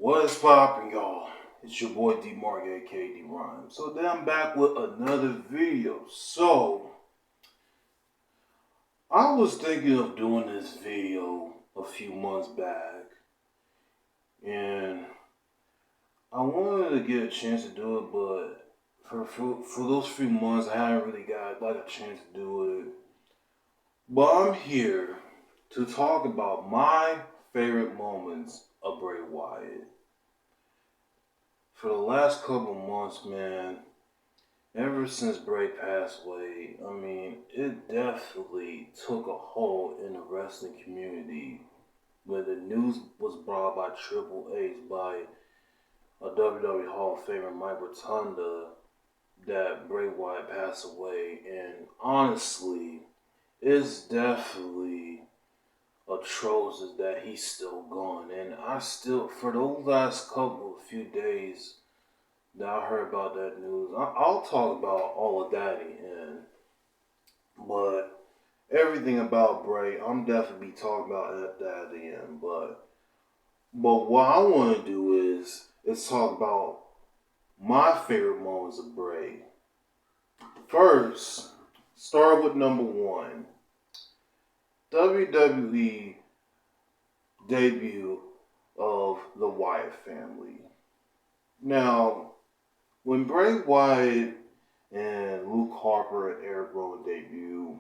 What is poppin', y'all? It's your boy D-Mark, aka D-Rhyme. So then I'm back with another video. So, I was thinking of doing this video a few months back. And I wanted to get a chance to do it, but for those few months, I haven't really got a chance to do it. But I'm here to talk about my favorite moments of Bray Wyatt. For the last couple months, man, ever since Bray passed away, I mean, it definitely took a hold in the wrestling community when the news was brought by Triple H, by a WWE Hall of Famer, Mike Rotunda, that Bray Wyatt passed away. And honestly, it's definitely atrocious that he's still gone. And I still, for those last few days that I heard about that news, I'll talk about all of that in the end. But everything about Bray, I'm definitely talking about that at the end. But what I want to do is talk about my favorite moments of Bray. First, start with number one. WWE debut of the Wyatt family. Now, when Bray Wyatt and Luke Harper and Eric Rowan debut,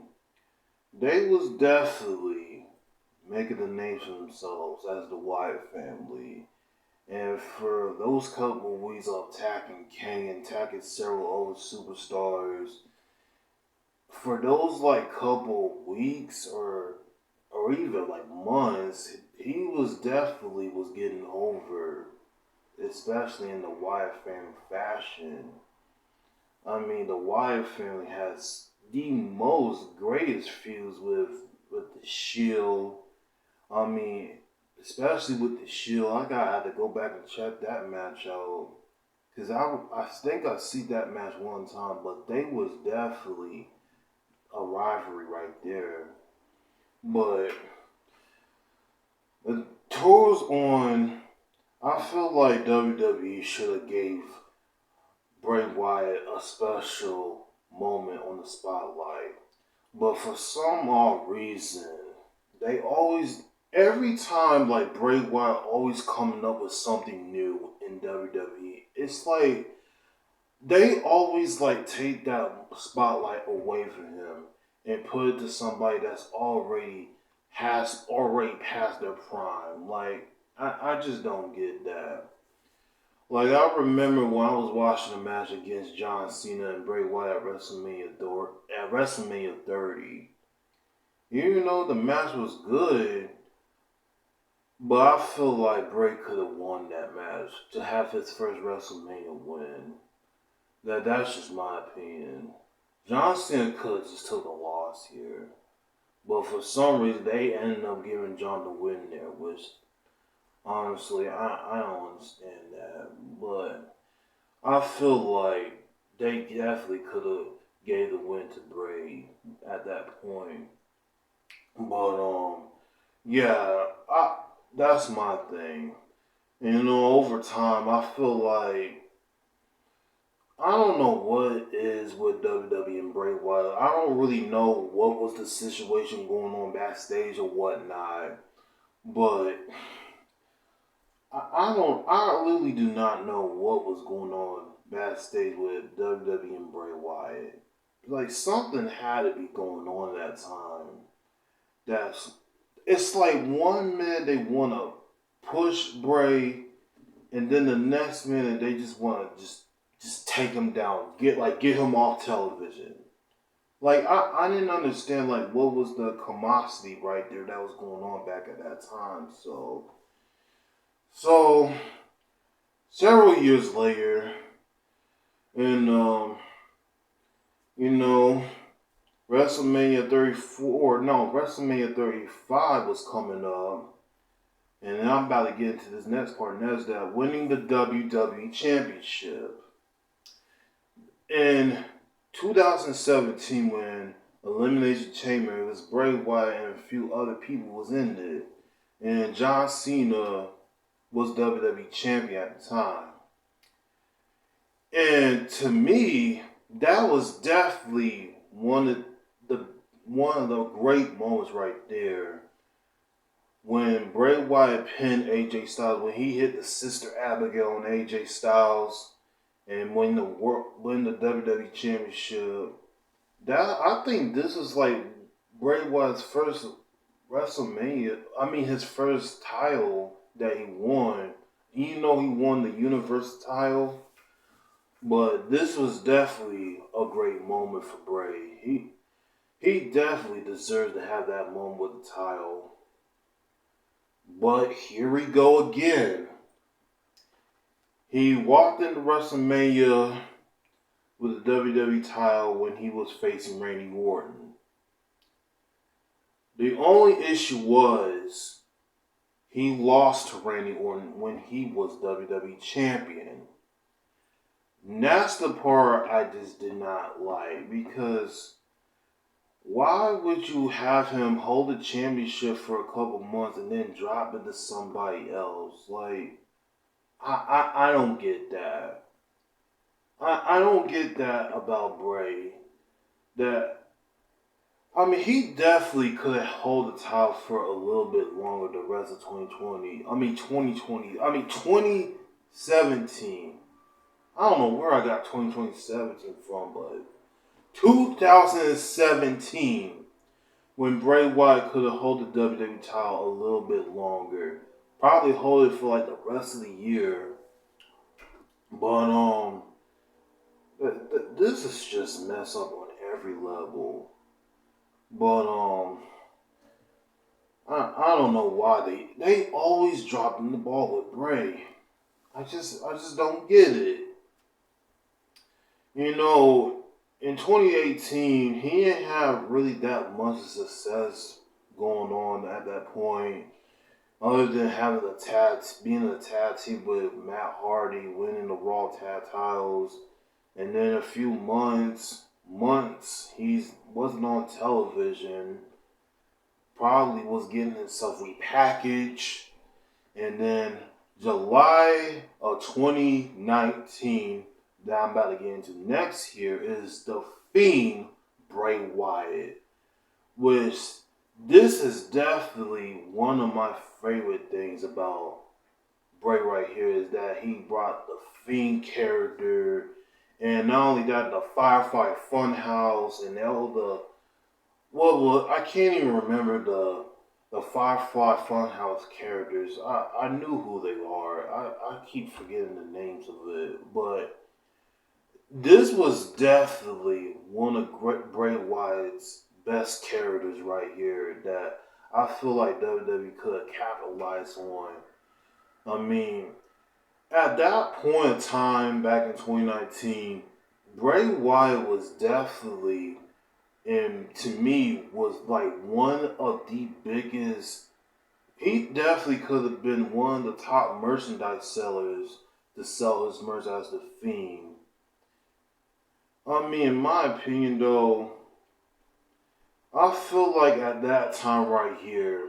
they was definitely making a name for themselves as the Wyatt family. And for those couple of weeks of attacking Kane and attacking several other superstars, for those couple weeks or even months, he was definitely getting over, especially in the Wyatt family fashion. I mean, the Wyatt family has the most greatest feuds with the Shield. I mean, especially with the Shield, I gotta have to go back and check that match out, because I think I see that match one time, but they was definitely a rivalry right there. But the tours on, I feel like WWE should have gave Bray Wyatt a special moment on the spotlight. But for some odd reason, they always, every time Bray Wyatt always coming up with something new in WWE, it's like they always take that spotlight away from him and put it to somebody that's already passed their prime. I just don't get that. I remember when I was watching a match against John Cena and Bray Wyatt at WrestleMania 30. Even though the match was good, but I feel like Bray could have won that match to have his first WrestleMania win. That's just my opinion. John Cena could have just took a loss here. But for some reason, they ended up giving John the win there, which, honestly, I don't understand that. But I feel like they definitely could have gave the win to Bray at that point. But, yeah, that's my thing. And, over time, I feel like, I don't know what it is with WWE and Bray Wyatt. I don't really know what was the situation going on backstage or whatnot. But I really do not know what was going on backstage with WWE and Bray Wyatt. Something had to be going on at that time. It's like one minute they want to push Bray, and then the next minute they just want to just take him down, get him off television. I didn't understand what was the commodity right there that was going on back at that time. So several years later, and WrestleMania 35 was coming up. And I'm about to get into this next part, and that's that winning the WWE Championship. In 2017, when Elimination Chamber, it was Bray Wyatt and a few other people was in it. And John Cena was WWE champion at the time. And to me, that was definitely one of the great moments right there. When Bray Wyatt pinned AJ Styles, when he hit the Sister Abigail on AJ Styles and win the WWE Championship. I think this is like Bray Wyatt's first WrestleMania. I mean, his first title that he won. Even though he won the Universal title, but this was definitely a great moment for Bray. He definitely deserves to have that moment with the title. But here we go again. He walked into WrestleMania with the WWE title when he was facing Randy Orton. The only issue was he lost to Randy Orton when he was WWE champion. And that's the part I just did not like, because why would you have him hold the championship for a couple months and then drop it to somebody else? Like, I don't get that. I don't get that about Bray. He definitely could hold the title for a little bit longer the rest of 2017. I don't know where I got 2017 from, but 2017, when Bray Wyatt could have held the WWE title a little bit longer. Probably hold it for like the rest of the year. But, this is just mess up on every level. But, I don't know why they always dropping the ball with Bray. I just don't get it. You know, in 2018, he didn't have really that much success going on at that point, other than having being in a tag team with Matt Hardy, winning the Raw tag titles, and then a few months he wasn't on television. Probably was getting himself repackaged, and then July of 2019. That I'm about to get into next year is the Fiend Bray Wyatt, which this is definitely one of my favorite things about Bray right here, is that he brought the Fiend character, and not only that, the Firefly Funhouse and all the I can't even remember the Firefly Funhouse characters. I knew who they are. I keep forgetting the names of it, but this was definitely one of Bray Wyatt's best characters right here that I feel like WWE could have capitalized on. I mean, at that point in time, back in 2019, Bray Wyatt was definitely, and to me, was like one of the biggest. He definitely could have been one of the top merchandise sellers to sell his merch as the Fiend. I mean, in my opinion, though, I feel like at that time right here,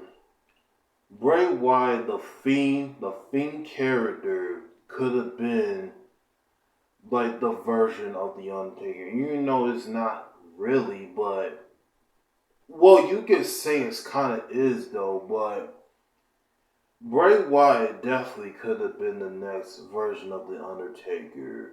Bray Wyatt, the Fiend character, could have been like the version of The Undertaker. You know, it's not really, but, well, you could say it's kind of is, though, but Bray Wyatt definitely could have been the next version of The Undertaker.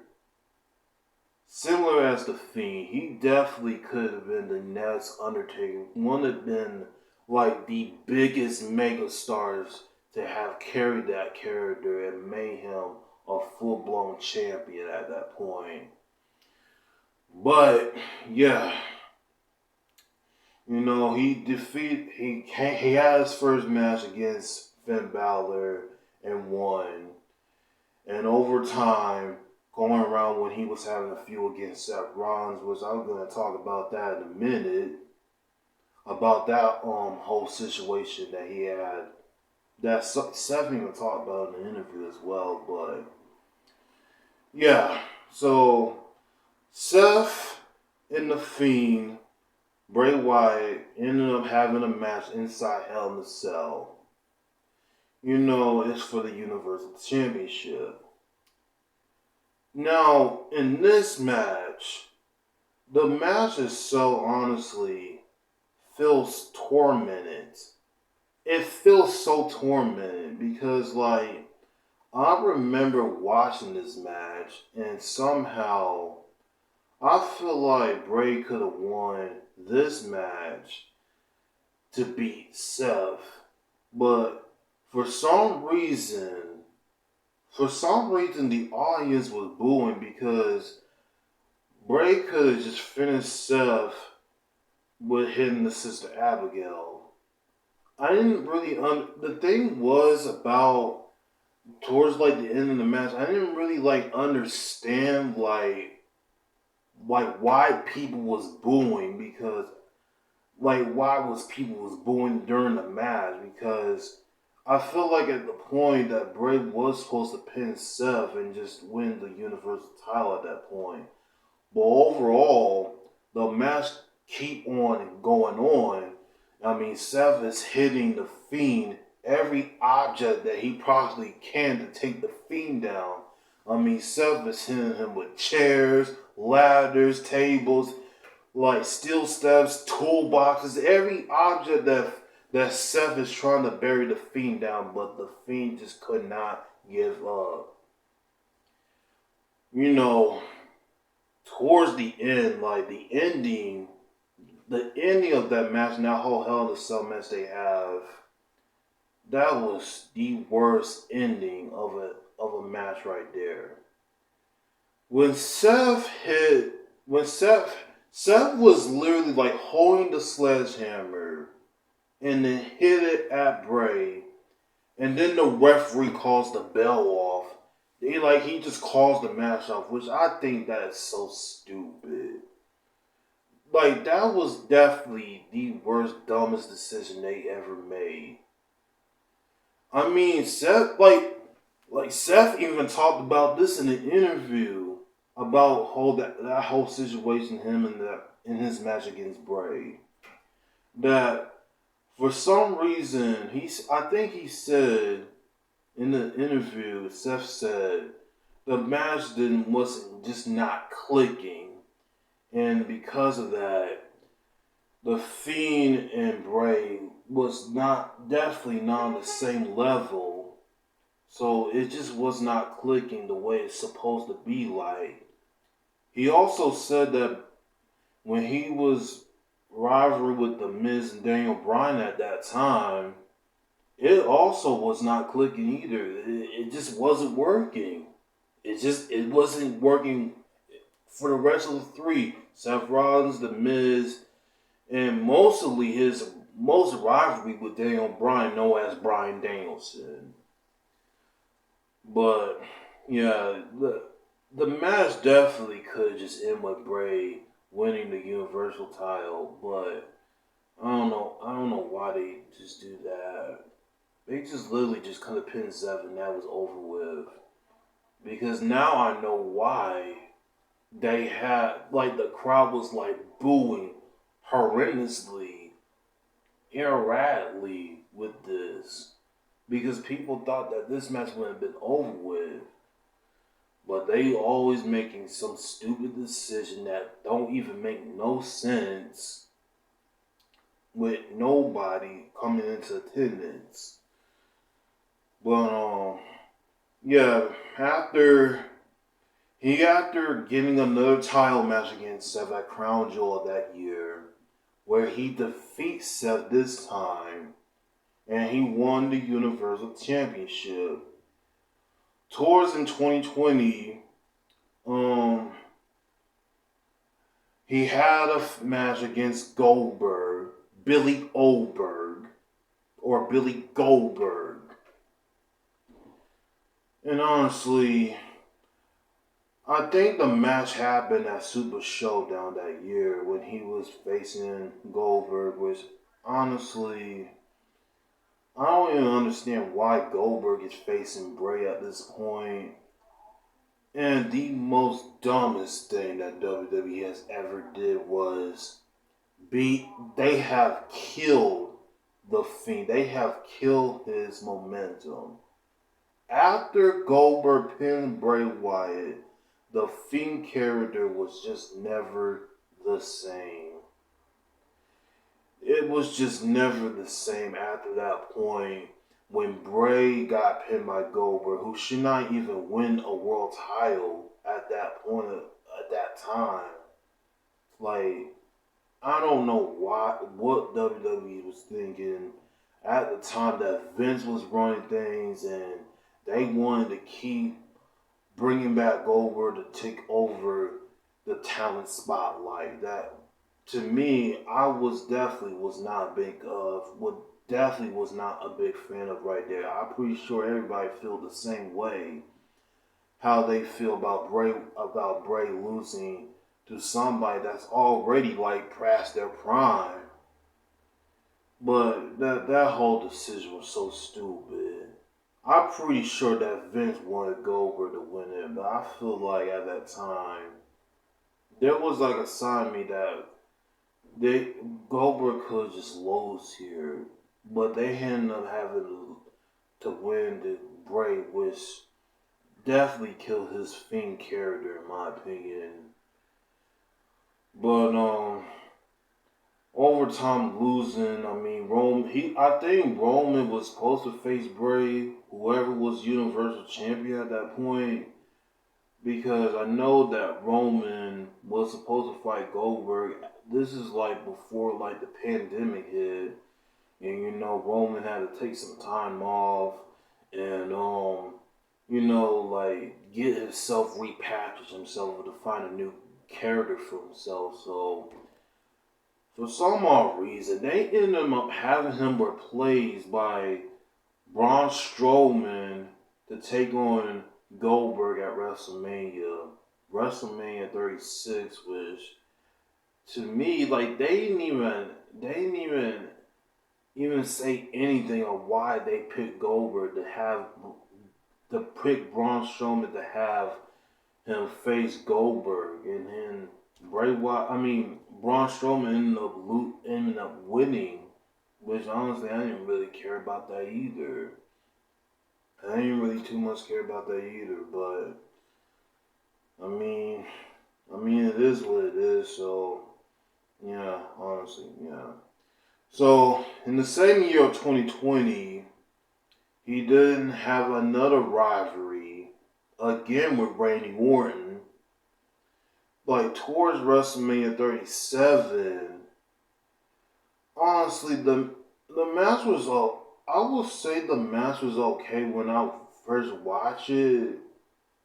Similar as the Fiend, he definitely could have been the next Undertaker. One have been like the biggest mega stars to have carried that character and made him a full-blown champion at that point. But yeah, you know, he had his first match against Finn Balor and won. And over time, going around when he was having a feud against Seth Rollins, which I'm going to talk about that in a minute, about that whole situation that he had, that Seth even talked about in the interview as well. But yeah, so Seth and the Fiend, Bray Wyatt, ended up having a match inside Hell in a Cell. it's for the Universal Championship. Now, in this match, the match itself honestly feels tormented. It feels so tormented because, like, I remember watching this match and somehow I feel like Bray could have won this match to beat Seth. But for some reason, the audience was booing because Bray could have just finished Seth with hitting the Sister Abigail. I didn't really the thing was about towards like the end of the match, I didn't really like understand like why people was booing because why was people was booing during the match because I feel like at the point that Bray was supposed to pin Seth and just win the Universal title at that point. But overall, the match keep on going on. I mean, Seth is hitting the Fiend every object that he possibly can to take the Fiend down. I mean, Seth is hitting him with chairs, ladders, tables, like steel steps, toolboxes, every object that Seth is trying to bury the Fiend down, but the Fiend just could not give up. Towards the end, like the ending of that match, and that whole Hell in a Cell match they have, that was the worst ending of a match right there. When Seth was literally like holding the sledgehammer and then hit it at Bray, and then the referee calls the bell off. He just calls the match off, which I think that is so stupid. Like, that was definitely the worst, dumbest decision they ever made. I mean, Seth even talked about this in an interview about that whole situation, him in his match against Bray. That for some reason I think he said in the interview, Seth said the match wasn't just not clicking, and because of that, the Fiend and Bray was definitely not on the same level. So it just was not clicking the way it's supposed to be like. He also said that when he was rivalry with The Miz and Daniel Bryan at that time, it also was not clicking either. It just wasn't working. It wasn't working for the rest of the three. Seth Rollins, The Miz, and mostly his most rivalry with Daniel Bryan, known as Bryan Danielson. But yeah, the match definitely could just end with Bray winning the Universal title, but I don't know why they just do that. They just literally just could have pinned Seth and that was over with. Because now I know why they had, like, the crowd was like booing horrendously, erratically with this. Because people thought that this match would have been over with. But they always making some stupid decision that don't even make no sense with nobody coming into attendance. But yeah, after getting another title match against Seth at Crown Jewel that year, where he defeats Seth this time, and he won the Universal Championship. Towards in 2020, he had a match against Goldberg, Billy Goldberg. And honestly, I think the match happened at Super Showdown that year when he was facing Goldberg, which honestly, I don't even understand why Goldberg is facing Bray at this point. And the most dumbest thing that WWE has ever did was they have killed the Fiend. They have killed his momentum. After Goldberg pinned Bray Wyatt, the Fiend character was just never the same. It was just never the same after that point when Bray got pinned by Goldberg, who should not even win a world title at that point, at that time. Like, I don't know what WWE was thinking at the time that Vince was running things and they wanted to keep bringing back Goldberg to take over the talent spotlight. That, to me, I definitely was not a big fan of right there. I'm pretty sure everybody feel the same way. How they feel about Bray losing to somebody that's already like past their prime. But that whole decision was so stupid. I'm pretty sure that Vince wanted Goldberg to win it, but I feel like at that time there was like a sign to me that Goldberg could just lose here, but they ended up having to win the Bray, which definitely killed his Fiend character in my opinion. But overtime losing, I mean I think Roman was supposed to face Bray, whoever was Universal Champion at that point. Because I know that Roman was supposed to fight Goldberg. This is like before like the pandemic hit. And Roman had to take some time off and like get himself repackaged himself to find a new character for himself. So for some odd reason they ended up having him replaced by Braun Strowman to take on Goldberg at WrestleMania 36, which to me, like, they didn't even say anything of why they picked Goldberg to pick Braun Strowman to have him face Goldberg, and then Braun Strowman ended up winning, which honestly I didn't really care about that either. I didn't really too much care about that either, but I mean it is what it is. So yeah, honestly, yeah. So in the same year of 2020, he didn't have another rivalry again with Randy Orton. Like towards WrestleMania 37, honestly, the match was I will say the match was okay when I first watched it,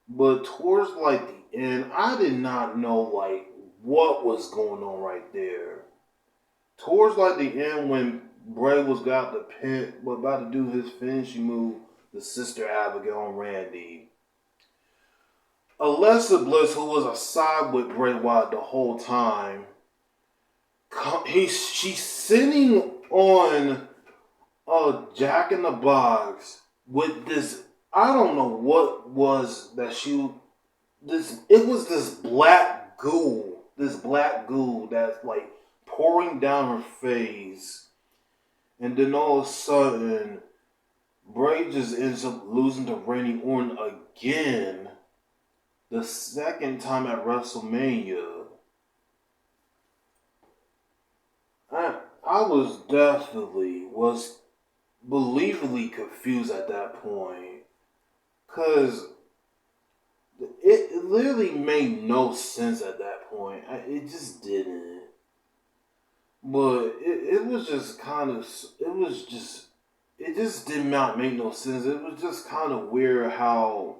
but towards like the end, I did not know like what was going on right there. Towards like the end when Bray was about to do his finishing move, the Sister Abigail on Randy. Alexa Bliss, who was aside with Bray Wyatt the whole time, she's sitting on Jack in the Box with this. I don't know what was that it was this black goo that's like pouring down her face, and then all of a sudden Bray just ends up losing to Randy Orton again, the second time at WrestleMania. I was believably confused at that point, because it literally made no sense at that point. It just didn't. But it was just kind of, it just did not make no sense. It was just kind of weird how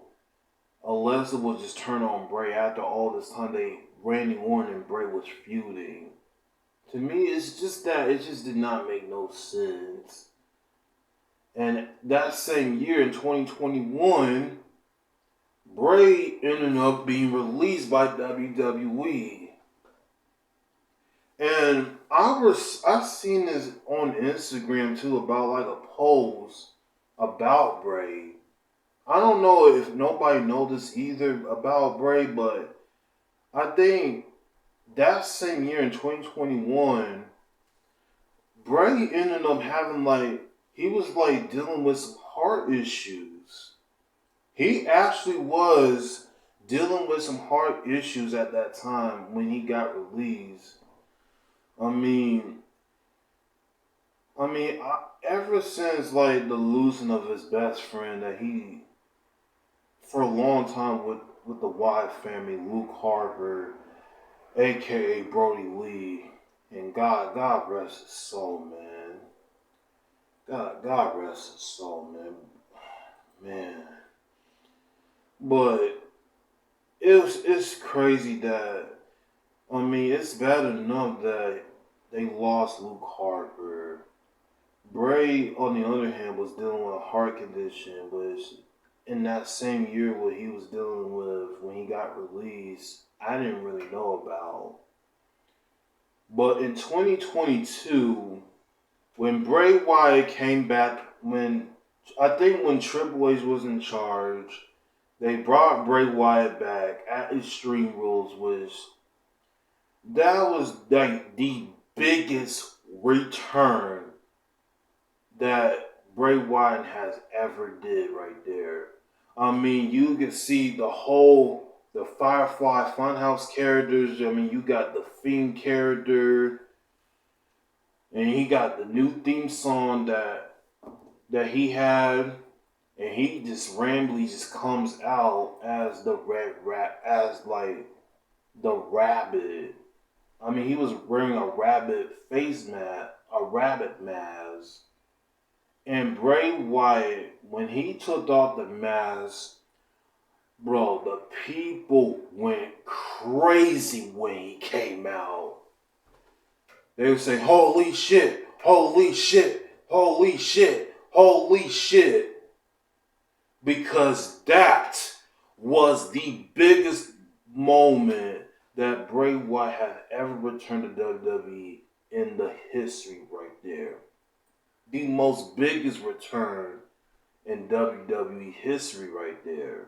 Alexa would just turn on Bray after all this time Randy Orton and Bray was feuding. To me, it's just that it just did not make no sense. And that same year in 2021, Bray ended up being released by WWE. And I've seen this on Instagram too about like a post about Bray. I don't know if nobody knows this either about Bray, but I think that same year in 2021, Bray ended up having he was dealing with some heart issues. He actually was dealing with some heart issues at that time when he got released. I mean, ever since the losing of his best friend that he, for a long time with the Wyatt family, Luke Harper, aka Brody Lee, and God rest his soul, man. God rest his soul, man. But it's crazy that it's bad enough that they lost Luke Harper. Bray, on the other hand, was dealing with a heart condition, which in that same year what he was dealing with when he got released, I didn't really know about. But in 2022, when Bray Wyatt came back, when Triple H was in charge, they brought Bray Wyatt back at Extreme Rules, which that was the biggest return that Bray Wyatt has ever did right there. You can see the Firefly Funhouse characters. You got the Fiend character, and he got the new theme song that he had, and he just randomly just comes out as the the rabbit. He was wearing a rabbit face mask, a rabbit mask. And Bray Wyatt, when he took off the mask, bro, the people went crazy when he came out. They would say, holy shit, holy shit, holy shit, holy shit. Because that was the biggest moment that Bray Wyatt had ever returned to WWE in the history right there. The most biggest return in WWE history right there.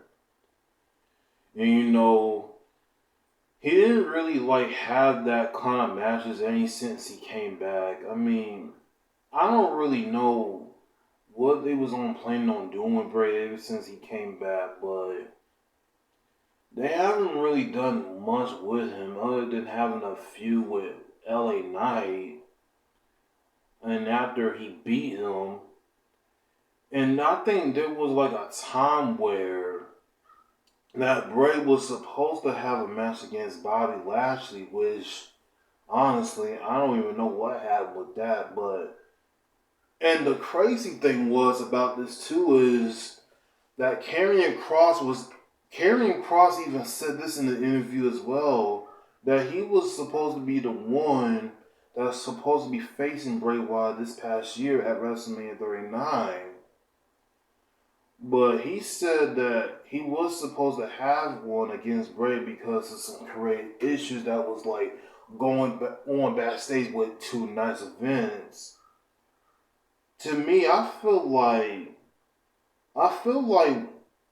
And he didn't really have that kind of matches any since he came back. I don't really know what they was planning on doing with Bray ever since he came back, but they haven't really done much with him other than having a feud with LA Knight. And after he beat him, and I think there was a time where that Bray was supposed to have a match against Bobby Lashley, which honestly, I don't even know what happened with that. And the crazy thing was about this too is that Karrion Kross even said this in the interview as well, that he was supposed to be the one that's supposed to be facing Bray Wyatt this past year at WrestleMania 39. But he said that he was supposed to have one against Bray because of some creative issues that was going on backstage with two nights events. To me, I feel like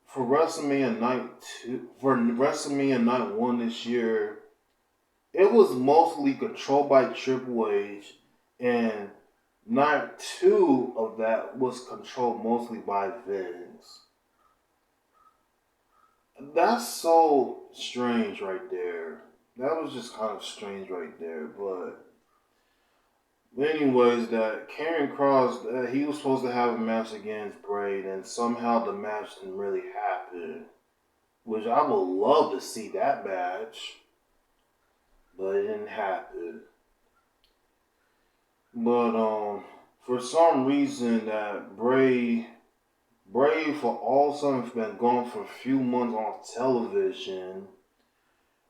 for WrestleMania Night 1 this year, it was mostly controlled by Triple H, and Night 2 of that was controlled mostly by Vince. That's so strange right there. That was just kind of strange right there. But anyways, that Karrion Kross, he was supposed to have a match against Bray, and somehow the match didn't really happen. Which I would love to see that match. But it didn't happen. But for some reason that Bray for all sudden has been gone for a few months on television.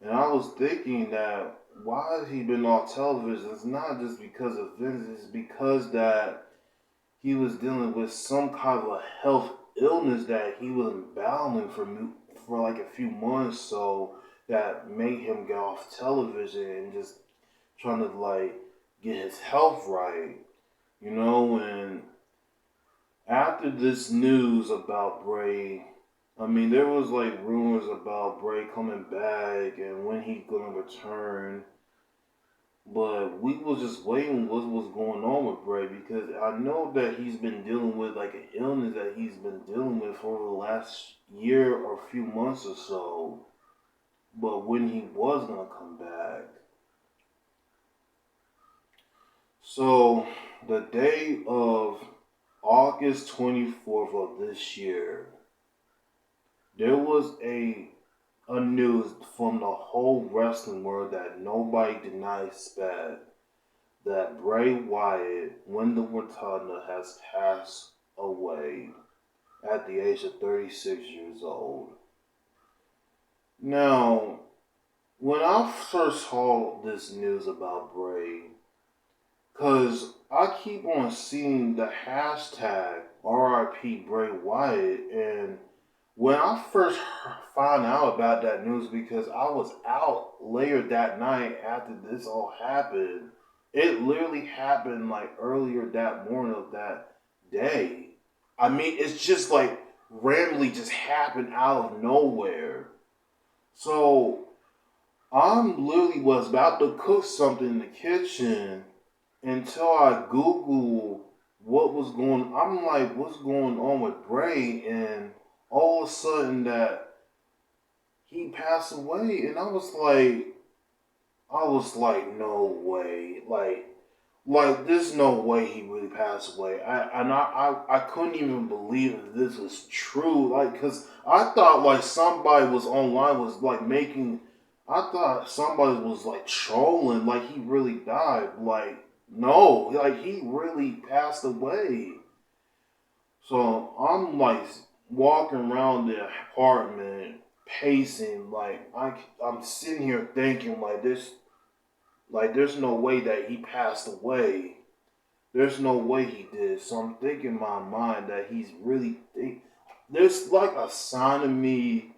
And I was thinking that why has he been on television? It's not just because of Vince, it's because that he was dealing with some kind of a health illness that he was battling for a few months, so that made him get off television and just trying to get his health right, and after this news about Bray, there was rumors about Bray coming back and when he's gonna return. But we was just waiting what was going on with Bray, because I know that he's been dealing with like an illness that he's been dealing with for the last year or few months or so. But when he was gonna come back. So the day of August 24th of this year, there was a news from the whole wrestling world that nobody did not expect, that Bray Wyatt, Wendell Rotunda, has passed away at the age of 36 years old. Now, when I first saw this news about Bray, because I keep on seeing the hashtag RIP Bray Wyatt, and when I first found out about that news, because I was out later that night after this all happened, it literally happened like earlier that morning of that day. I mean, it's just like randomly just happened out of nowhere. So I'm literally was about to cook something in the kitchen until I Google what was going on. I'm like, what's going on with Bray? And all of a sudden that he passed away. And I was like, no way. Like there's no way he really passed away. I couldn't even believe that this was true. Like, cause I thought like somebody was online was like making. I thought somebody was like trolling. Like he really died. Like no, like he really passed away. So I'm like walking around the apartment, pacing. I'm sitting here thinking like this. Like, there's no way that he passed away. There's no way he did. So I'm thinking in my mind that he's really. There's like a sign of me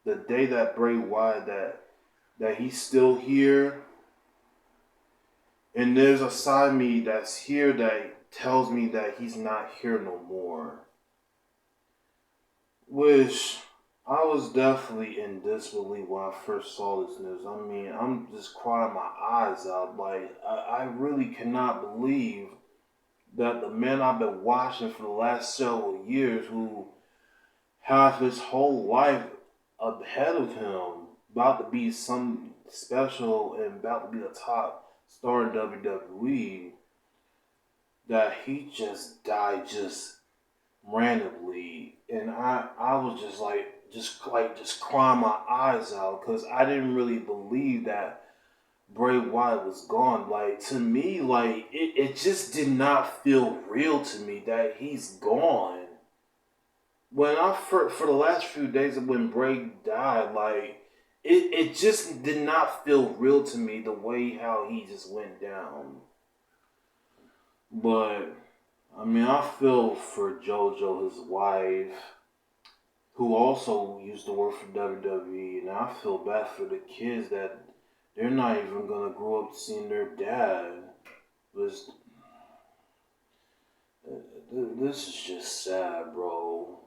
the day that Bray Wyatt that he's still here, and there's a side of me that's here that tells me that he's not here no more. Which I was definitely in disbelief when I first saw this news. I mean, I'm just crying my eyes out. Like, I really cannot believe that the man I've been watching for the last several years, who has his whole life ahead of him, about to be some special and about to be the top star in WWE, that he just died just randomly, and I was just crying my eyes out, because I didn't really believe that Bray Wyatt was gone. Like, to me, like it just did not feel real to me that he's gone. When for the last few days of when Bray died, like it just did not feel real to me the way how he just went down. But I mean, I feel for JoJo, his wife, who also used to work for WWE, and I feel bad for the kids that they're not even gonna grow up seeing their dad. This, this is just sad, bro.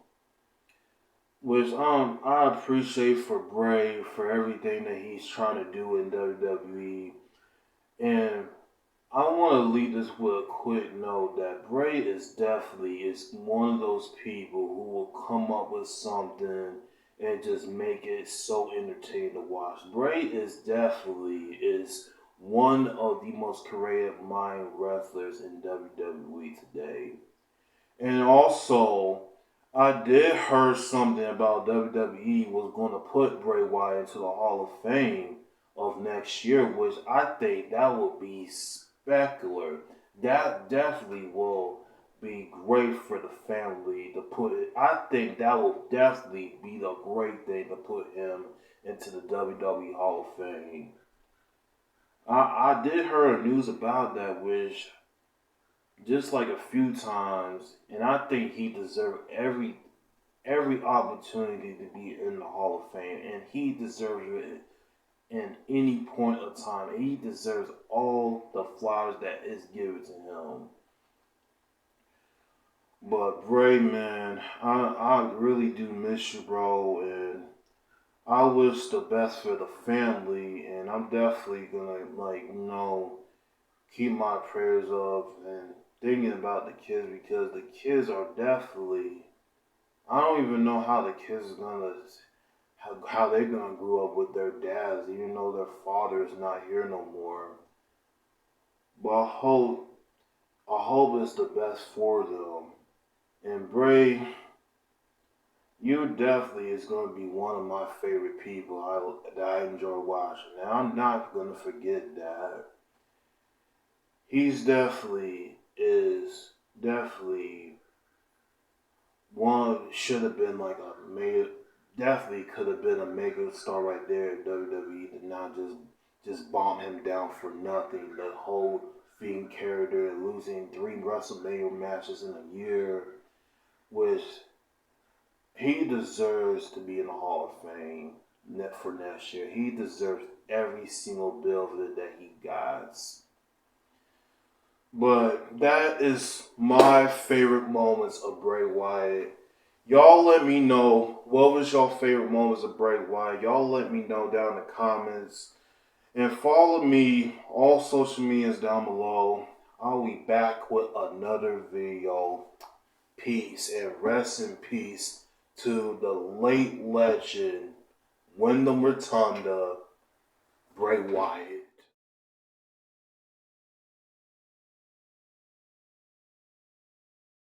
Which I appreciate for Bray for everything that he's trying to do in WWE, and I want to leave this with a quick note that Bray is one of those people who will come up with something and just make it so entertaining to watch. Bray is one of the most creative mind wrestlers in WWE today. And also, I did heard something about WWE was going to put Bray Wyatt into the Hall of Fame of next year, which I think that would be spectacular. That definitely will be great for the family to put it. I think that will definitely be the great thing to put him into the WWE Hall of Fame. I did hear news about that, which just like a few times, and I think he deserved every opportunity to be in the Hall of Fame, and he deserves it in any point of time. He deserves all the flowers that is given to him. But Bray, man, I really do miss you, bro, and I wish the best for the family, and I'm definitely gonna, keep my prayers up and thinking about the kids because the kids are definitely. I don't even know how the kids are gonna, how they're gonna grow up with their dads, even though their father is not here no more. But I hope it's the best for them. And Bray, you definitely is going to be one of my favorite people that I enjoy watching. And I'm not going to forget that. He's definitely one, should have been like a major, definitely could have been a mega star right there at WWE. Did not just bomb him down for nothing. The whole Fiend character, losing 3 WrestleMania matches in a year, which he deserves to be in the Hall of Fame for next year. He deserves every single bit of it that he got. But that is my favorite moments of Bray Wyatt. Y'all let me know what was your favorite moments of Bray Wyatt. Y'all let me know down in the comments. And follow me all social medias down below. I'll be back with another video. Peace and rest in peace to the late legend, Wyndham Rotunda, Bray Wyatt.